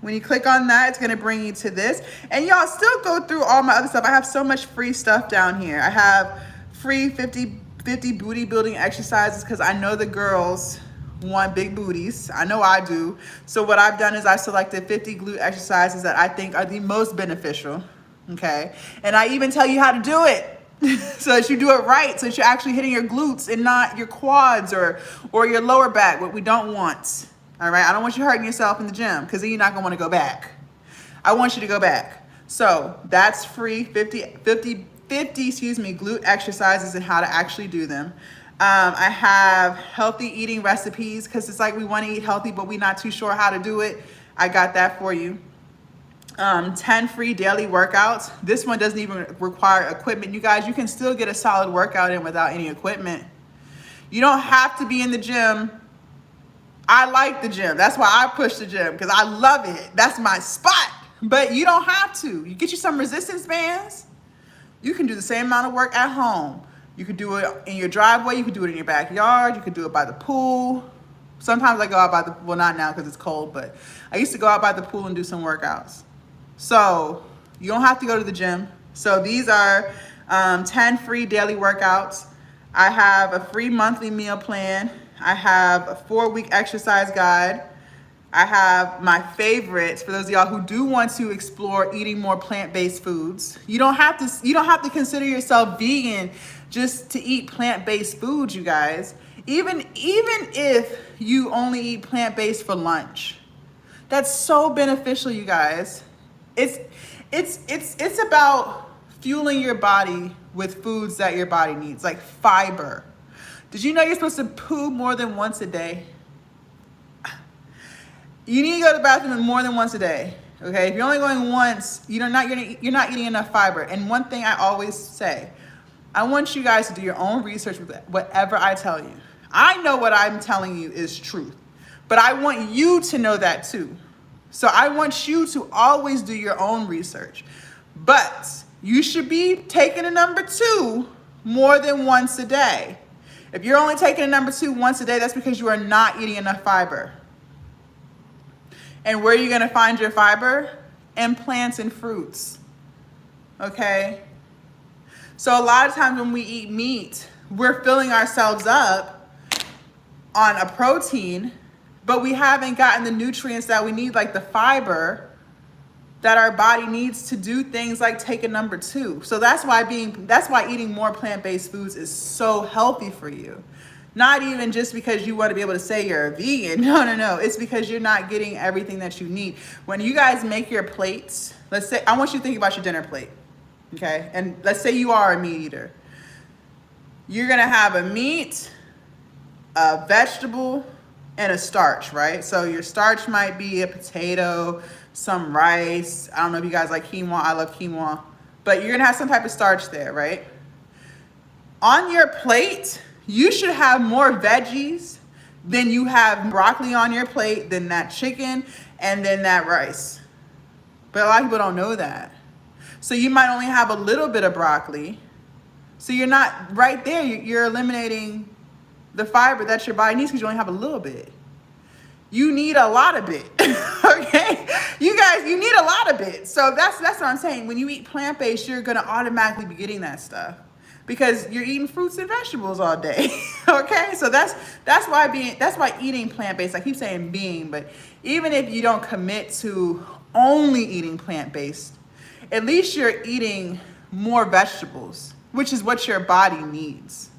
When you click on that, it's gonna bring you to this. And y'all still go through all my other stuff. I have so much free stuff down here. I have free 50 booty building exercises because I know the girls want big booties. I know I do. So what I've done is I've selected 50 glute exercises that I think are the most beneficial, okay? And I even tell you how to do it so that you do it right, so that you're actually hitting your glutes and not your quads or your lower back, what we don't want. All right, I don't want you hurting yourself in the gym because then you're not gonna wanna go back. I want you to go back. So that's free, 50 glute exercises and how to actually do them. I have healthy eating recipes because it's like we wanna eat healthy, but we're not too sure how to do it. I got that for you. 10 free daily workouts. This one doesn't even require equipment. You guys, you can still get a solid workout in without any equipment. You don't have to be in the gym. I like the gym. That's why I push the gym, because I love it. That's my spot. But you don't have to. You get you some resistance bands. You can do the same amount of work at home. You can do it in your driveway. You can do it in your backyard. You can do it by the pool. Sometimes I go out by the, well, not now because it's cold, but I used to go out by the pool and do some workouts. So you don't have to go to the gym. So these are 10 free daily workouts. I have a free monthly meal plan. I have a 4-week exercise guide. I have my favorites for those of y'all who do want to explore eating more plant-based foods. You don't have to consider yourself vegan just to eat plant-based foods, you guys. Even if you only eat plant-based for lunch, that's so beneficial, you guys. It's about fueling your body with foods that your body needs, like fiber. Did you know you're supposed to poo more than once a day? You need to go to the bathroom more than once a day. Okay, if you're only going once, you're not eating enough fiber. And one thing I always say, I want you guys to do your own research with whatever I tell you. I know what I'm telling you is truth, but I want you to know that too. So I want you to always do your own research. But you should be taking a number 2 more than once a day. If you're only taking a number 2 once a day, that's because you are not eating enough fiber. And where are you going to find your fiber? In plants and fruits. Okay? So a lot of times when we eat meat, we're filling ourselves up on a protein, but we haven't gotten the nutrients that we need, like the fiber that our body needs to do things like take a number 2. So that's why eating more plant-based foods is so healthy for you. Not even just because you want to be able to say you're a vegan. No. It's because you're not getting everything that you need. When you guys make your plates, let's say, I want you to think about your dinner plate. Okay? And let's say you are a meat eater. You're going to have a meat, a vegetable, and a starch, right? So your starch might be a potato, some rice. I don't know if you guys like quinoa. I love quinoa. But you're going to have some type of starch there, right? On your plate, you should have more veggies than you have broccoli on your plate, than that chicken, and then that rice. But a lot of people don't know that. So you might only have a little bit of broccoli. So you're not right there. You're eliminating the fiber that your body needs because you only have a little bit. You need a lot of it. Okay? You guys, you need a lot of it. So that's what I'm saying. When you eat plant-based, you're gonna automatically be getting that stuff, because you're eating fruits and vegetables all day. Okay? So that's why eating plant-based, I keep saying being, but even if you don't commit to only eating plant-based, at least you're eating more vegetables, which is what your body needs.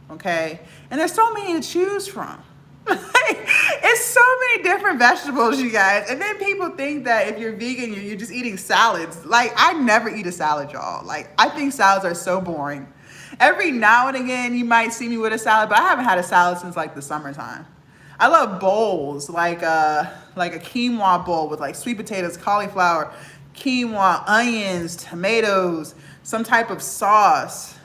Okay? And there's so many to choose from. It's so many different vegetables, you guys. And then people think that if you're vegan, you're just eating salads. Like, I never eat a salad, y'all. Like, I think salads are so boring. Every now and again, you might see me with a salad, but I haven't had a salad since like the summertime. I love bowls, like a quinoa bowl with like sweet potatoes, cauliflower, quinoa, onions, tomatoes, some type of sauce.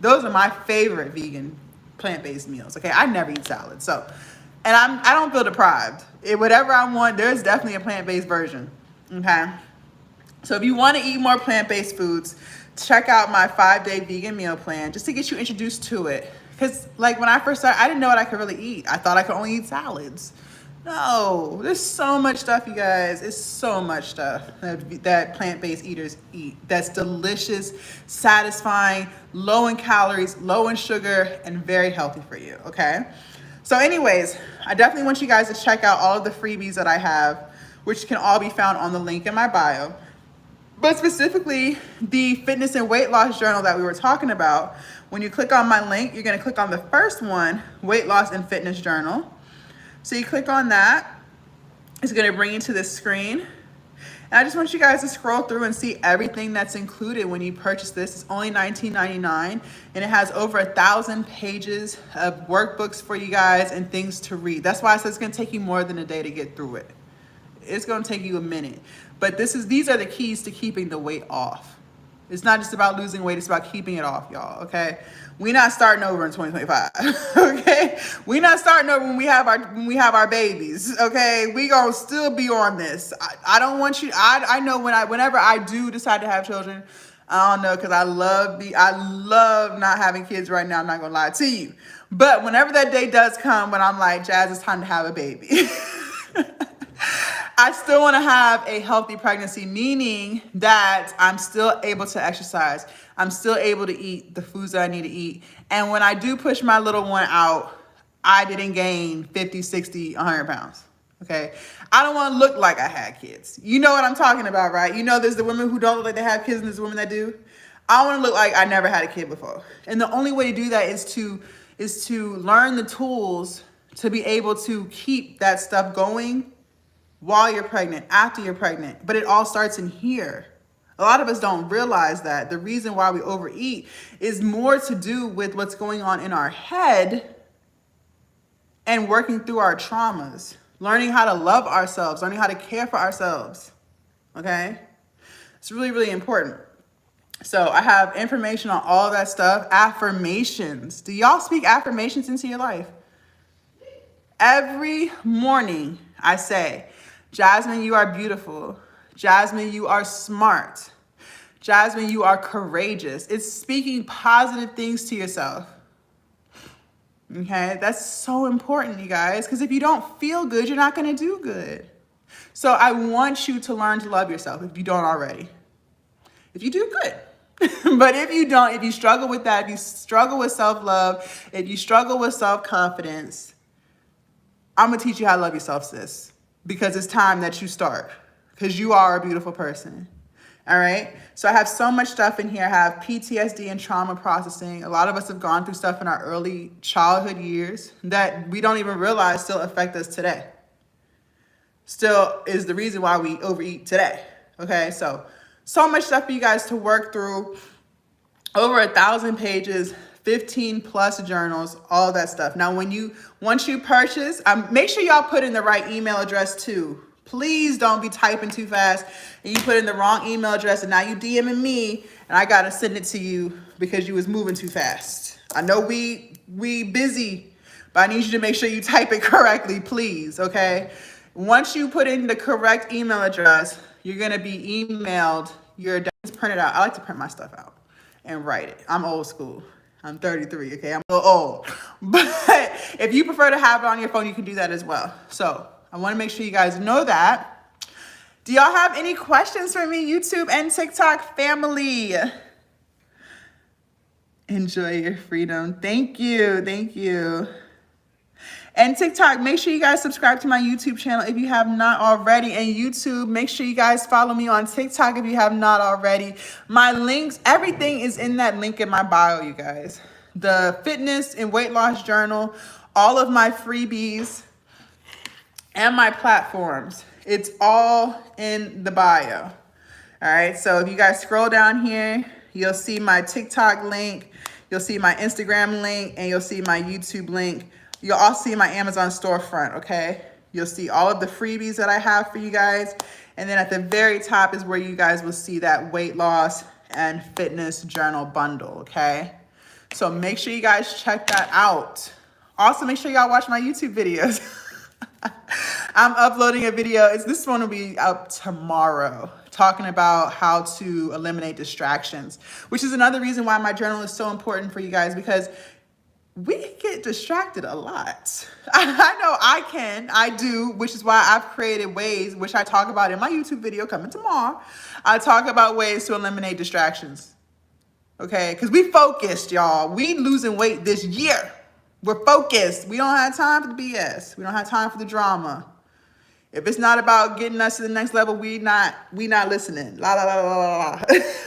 Those are my favorite vegan plant-based meals. Okay, I never eat salad, so, and I don't feel deprived. Whatever I want, there's definitely a plant-based version. Okay, so if you want to eat more plant-based foods, check out my 5-day vegan meal plan just to get you introduced to it. Because like when I first started, I didn't know what I could really eat. I thought I could only eat salads. No, there's so much stuff, you guys. It's so much stuff that plant-based eaters eat that's delicious, satisfying, low in calories, low in sugar, and very healthy for you, okay? So anyways, I definitely want you guys to check out all of the freebies that I have, which can all be found on the link in my bio. But specifically, the fitness and weight loss journal that we were talking about, when you click on my link, you're gonna click on the first one, weight loss and fitness journal. So you click on that, it's gonna bring you to this screen. And I just want you guys to scroll through and see everything that's included when you purchase this. It's only $19.99, and it has over 1,000 pages of workbooks for you guys and things to read. That's why I said it's gonna take you more than a day to get through it. It's gonna take you a minute. But these are the keys to keeping the weight off. It's not just about losing weight, it's about keeping it off, y'all, okay? We're not starting over in 2025, okay? We're not starting over when we have our babies, okay? We gonna still be on this. I don't want you, I know whenever I do decide to have children, I don't know, because I love not having kids right now, I'm not gonna lie to you. But whenever that day does come when I'm like, Jazz, it's time to have a baby. I still want to have a healthy pregnancy, meaning that I'm still able to exercise. I'm still able to eat the foods that I need to eat. And when I do push my little one out, I didn't gain 50, 60, 100 pounds. Okay. I don't want to look like I had kids. You know what I'm talking about, right? You know, there's the women who don't look like they have kids and there's the women that do. I want to look like I never had a kid before. And the only way to do that is to learn the tools to be able to keep that stuff going while you're pregnant, after you're pregnant. But it all starts in here. A lot of us don't realize that the reason why we overeat is more to do with what's going on in our head and working through our traumas, learning how to love ourselves, learning how to care for ourselves, okay? It's really, really important. So I have information on all that stuff. Affirmations. Do y'all speak affirmations into your life? Every morning I say, Jasmine, you are beautiful. Jasmine, you are smart. Jasmine, you are courageous. It's speaking positive things to yourself. Okay, that's so important, you guys, because if you don't feel good, you're not going to do good. So I want you to learn to love yourself if you don't already. If you do, good. But if you don't, if you struggle with that, if you struggle with self-love, if you struggle with self-confidence, I'm going to teach you how to love yourself, sis, because it's time that you start, because you are a beautiful person. All right. So I have so much stuff in here. I have PTSD and trauma processing. A lot of us have gone through stuff in our early childhood years that we don't even realize still affect us today. Still is the reason why we overeat today. Okay. So much stuff for you guys to work through. Over 1,000 pages, 15 plus journals, all of that stuff. Now, once you purchase, make sure y'all put in the right email address too. Please don't be typing too fast and you put in the wrong email address and now you DMing me and I got to send it to you because you was moving too fast. I know we busy, but I need you to make sure you type it correctly, please, okay? Once you put in the correct email address, you're going to be emailed your print it out. I like to print my stuff out and write it. I'm old school. I'm 33, okay? I'm a little old. But if you prefer to have it on your phone, you can do that as well. So I want to make sure you guys know that. Do y'all have any questions for me, YouTube and TikTok family? Enjoy your freedom. Thank you. Thank you. And TikTok, make sure you guys subscribe to my YouTube channel if you have not already. And YouTube, make sure you guys follow me on TikTok if you have not already. My links, everything is in that link in my bio, you guys. The fitness and weight loss journal, all of my freebies, and my platforms. It's all in the bio. All right, so if you guys scroll down here, you'll see my TikTok link, you'll see my Instagram link, and you'll see my YouTube link. You'll also see my Amazon storefront, okay? You'll see all of the freebies that I have for you guys. And then at the very top is where you guys will see that weight loss and fitness journal bundle, okay? So make sure you guys check that out. Also, make sure y'all watch my YouTube videos. I'm uploading a video. This one will be up tomorrow, talking about how to eliminate distractions, which is another reason why my journal is so important for you guys, because we get distracted a lot. I know I do, which is why I've created ways, which I talk about in my YouTube video coming tomorrow. I talk about ways to eliminate distractions. Okay, because we focused, y'all. We losing weight this year. We're focused. We don't have time for the BS. We don't have time for the drama. If it's not about getting us to the next level, we not listening. La la la la la la.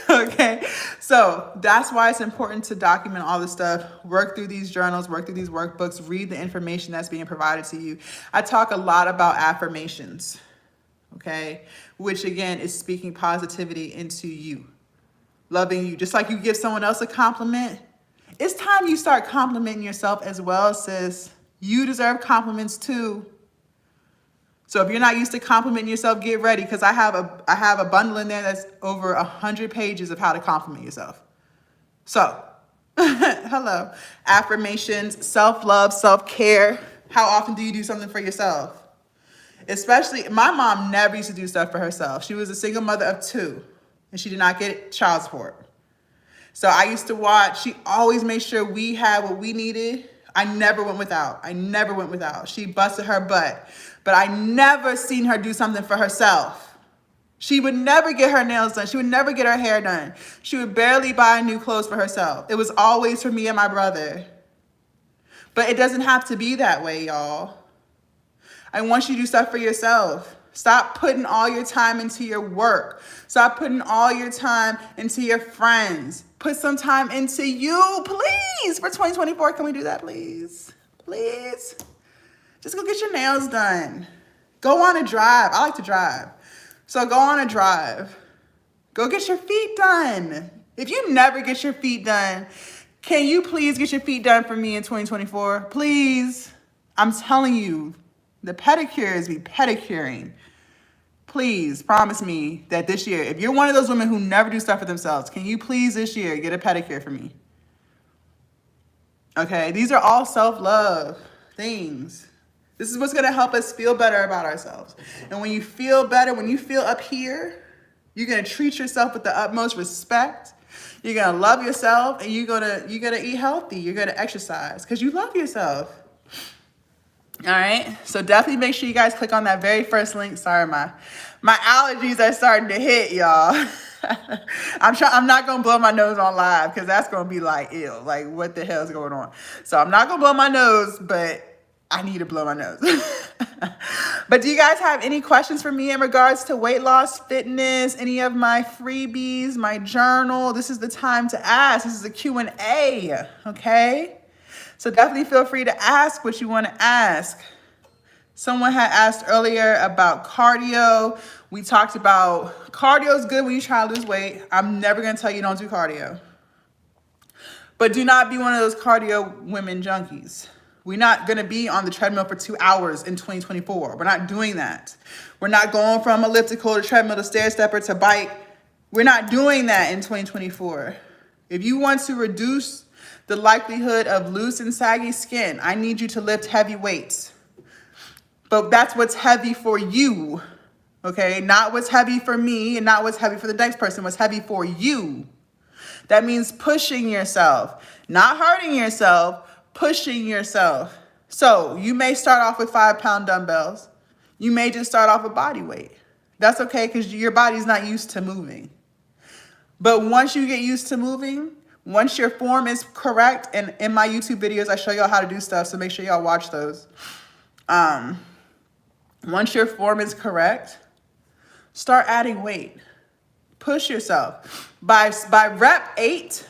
Okay, so that's why it's important to document all this stuff. Work through these journals, work through these workbooks, read the information that's being provided to you. I talk a lot about affirmations, okay, which again is speaking positivity into you, loving you, just like you give someone else a compliment. It's time you start complimenting yourself as well, sis. You deserve compliments too. So if you're not used to complimenting yourself, get ready, because I have a bundle in there that's over 100 pages of how to compliment yourself. So, hello. Affirmations, self-love, self-care. How often do you do something for yourself? Especially, my mom never used to do stuff for herself. She was a single mother of 2, and she did not get child support. So I used to watch. She always made sure we had what we needed. I never went without. She busted her butt. But I never seen her do something for herself. She would never get her nails done. She would never get her hair done. She would barely buy new clothes for herself. It was always for me and my brother. But it doesn't have to be that way, y'all. I want you to do stuff for yourself. Stop putting all your time into your work. Stop putting all your time into your friends. Put some time into you, please. For 2024, can we do that, please? Please. Just go get your nails done. Go on a drive. I like to drive. So go on a drive. Go get your feet done. If you never get your feet done, can you please get your feet done for me in 2024? Please. I'm telling you, the pedicures be pedicuring. Please promise me that this year, if you're one of those women who never do stuff for themselves, can you please this year get a pedicure for me? Okay, these are all self-love things. This is what's gonna help us feel better about ourselves. And when you feel better, when you feel up here, you're gonna treat yourself with the utmost respect. You're gonna love yourself, and you're gonna eat healthy. You're gonna exercise because you love yourself. All right, so definitely make sure you guys click on that very first link. Sorry, my allergies are starting to hit, y'all. I'm not gonna blow my nose on live because that's gonna be like ill. Like, what the hell is going on? So I'm not gonna blow my nose, but I need to blow my nose. But do you guys have any questions for me in regards to weight loss, fitness, any of my freebies, my journal? This is the time to ask. This is a Q&A, okay? So definitely feel free to ask what you want to ask. Someone had asked earlier about cardio. We talked about cardio is good when you try to lose weight. I'm never going to tell you don't do cardio. But do not be one of those cardio women junkies. We're not going to be on the treadmill for 2 hours in 2024. We're not doing that. We're not going from elliptical to treadmill to stair stepper to bike. We're not doing that in 2024. If you want to reduce the likelihood of loose and saggy skin, I need you to lift heavy weights. But that's what's heavy for you, okay? Not what's heavy for me and not what's heavy for the next person. What's heavy for you. That means pushing yourself, not hurting yourself, pushing yourself. So you may start off with 5-pound dumbbells. You may just start off with body weight. That's okay because your body's not used to moving. But once you get used to moving, once your form is correct, and in my YouTube videos, I show y'all how to do stuff, so make sure y'all watch those. Once your form is correct, start adding weight. Push yourself. By rep 8,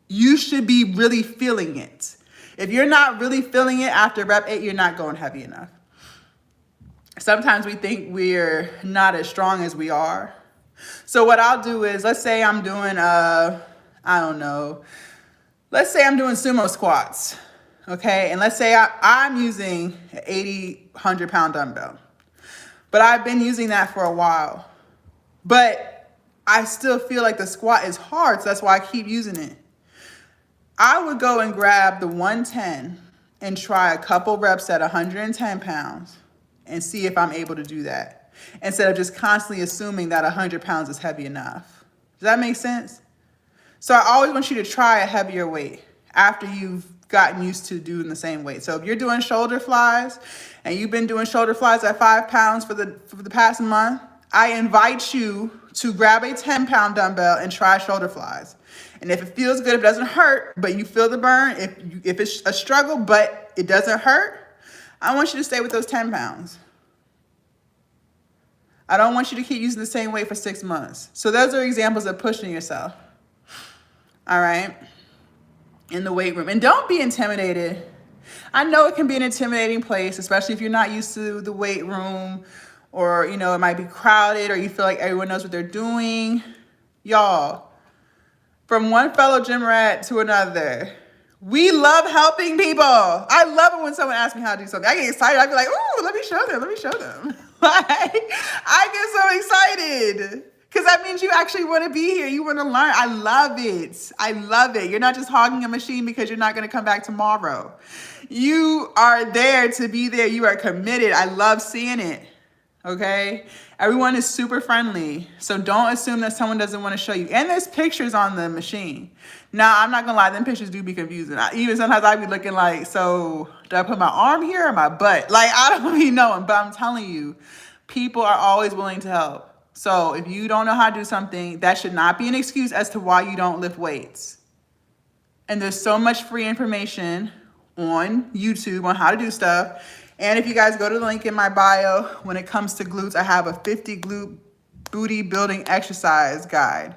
you should be really feeling it. If you're not really feeling it after rep 8, you're not going heavy enough. Sometimes we think we're not as strong as we are. So what I'll do is, let's say I'm doing, let's say I'm doing sumo squats, okay? And let's say I'm using an 80, 100-pound dumbbell. But I've been using that for a while. But I still feel like the squat is hard, so that's why I keep using it. I would go and grab the 110 and try a couple reps at 110 pounds and see if I'm able to do that, instead of just constantly assuming that 100 pounds is heavy enough. Does that make sense? So I always want you to try a heavier weight after you've gotten used to doing the same weight. So if you're doing shoulder flies and you've been doing shoulder flies at 5 pounds for the past month, I invite you to grab a 10-pound dumbbell and try shoulder flies. And if it feels good, if it doesn't hurt, but you feel the burn, if it's a struggle, but it doesn't hurt, I want you to stay with those 10 pounds. I don't want you to keep using the same weight for 6 months. So those are examples of pushing yourself. All right? In the weight room. And don't be intimidated. I know it can be an intimidating place, especially if you're not used to the weight room, or, it might be crowded, or you feel like everyone knows what they're doing. Y'all, from one fellow gym rat to another, We love helping people. I love it when someone asks me how to do something. I get excited. I be like, "Ooh, let me show them. Let me show them." Like, I get so excited because that means you actually want to be here. You want to learn. I love it. I love it. You're not just hogging a machine because you're not going to come back tomorrow. You are there to be there. You are committed. I love seeing it. Okay? Everyone is super friendly. So don't assume that someone doesn't want to show you. And there's pictures on the machine. Now, I'm not going to lie. Them pictures do be confusing. Even sometimes I be looking like, so do I put my arm here or my butt? Like, I don't be knowing. But I'm telling you, people are always willing to help. So if you don't know how to do something, that should not be an excuse as to why you don't lift weights. And there's so much free information on YouTube on how to do stuff. And if you guys go to the link in my bio, when it comes to glutes, I have a 50 glute booty building exercise guide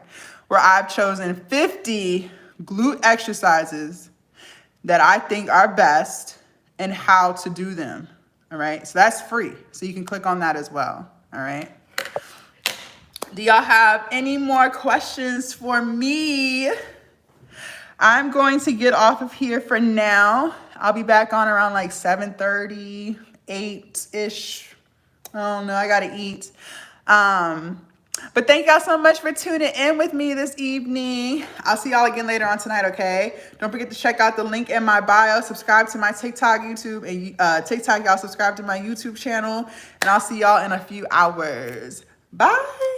where I've chosen 50 glute exercises that I think are best and how to do them. All right. So that's free. So you can click on that as well. All right. Do y'all have any more questions for me? I'm going to get off of here for now. I'll be back on around like 7:30, 8-ish. I don't know. I got to eat. But thank y'all so much for tuning in with me this evening. I'll see y'all again later on tonight, okay? Don't forget to check out the link in my bio. Subscribe to my TikTok, YouTube, and TikTok, y'all subscribe to my YouTube channel. And I'll see y'all in a few hours. Bye.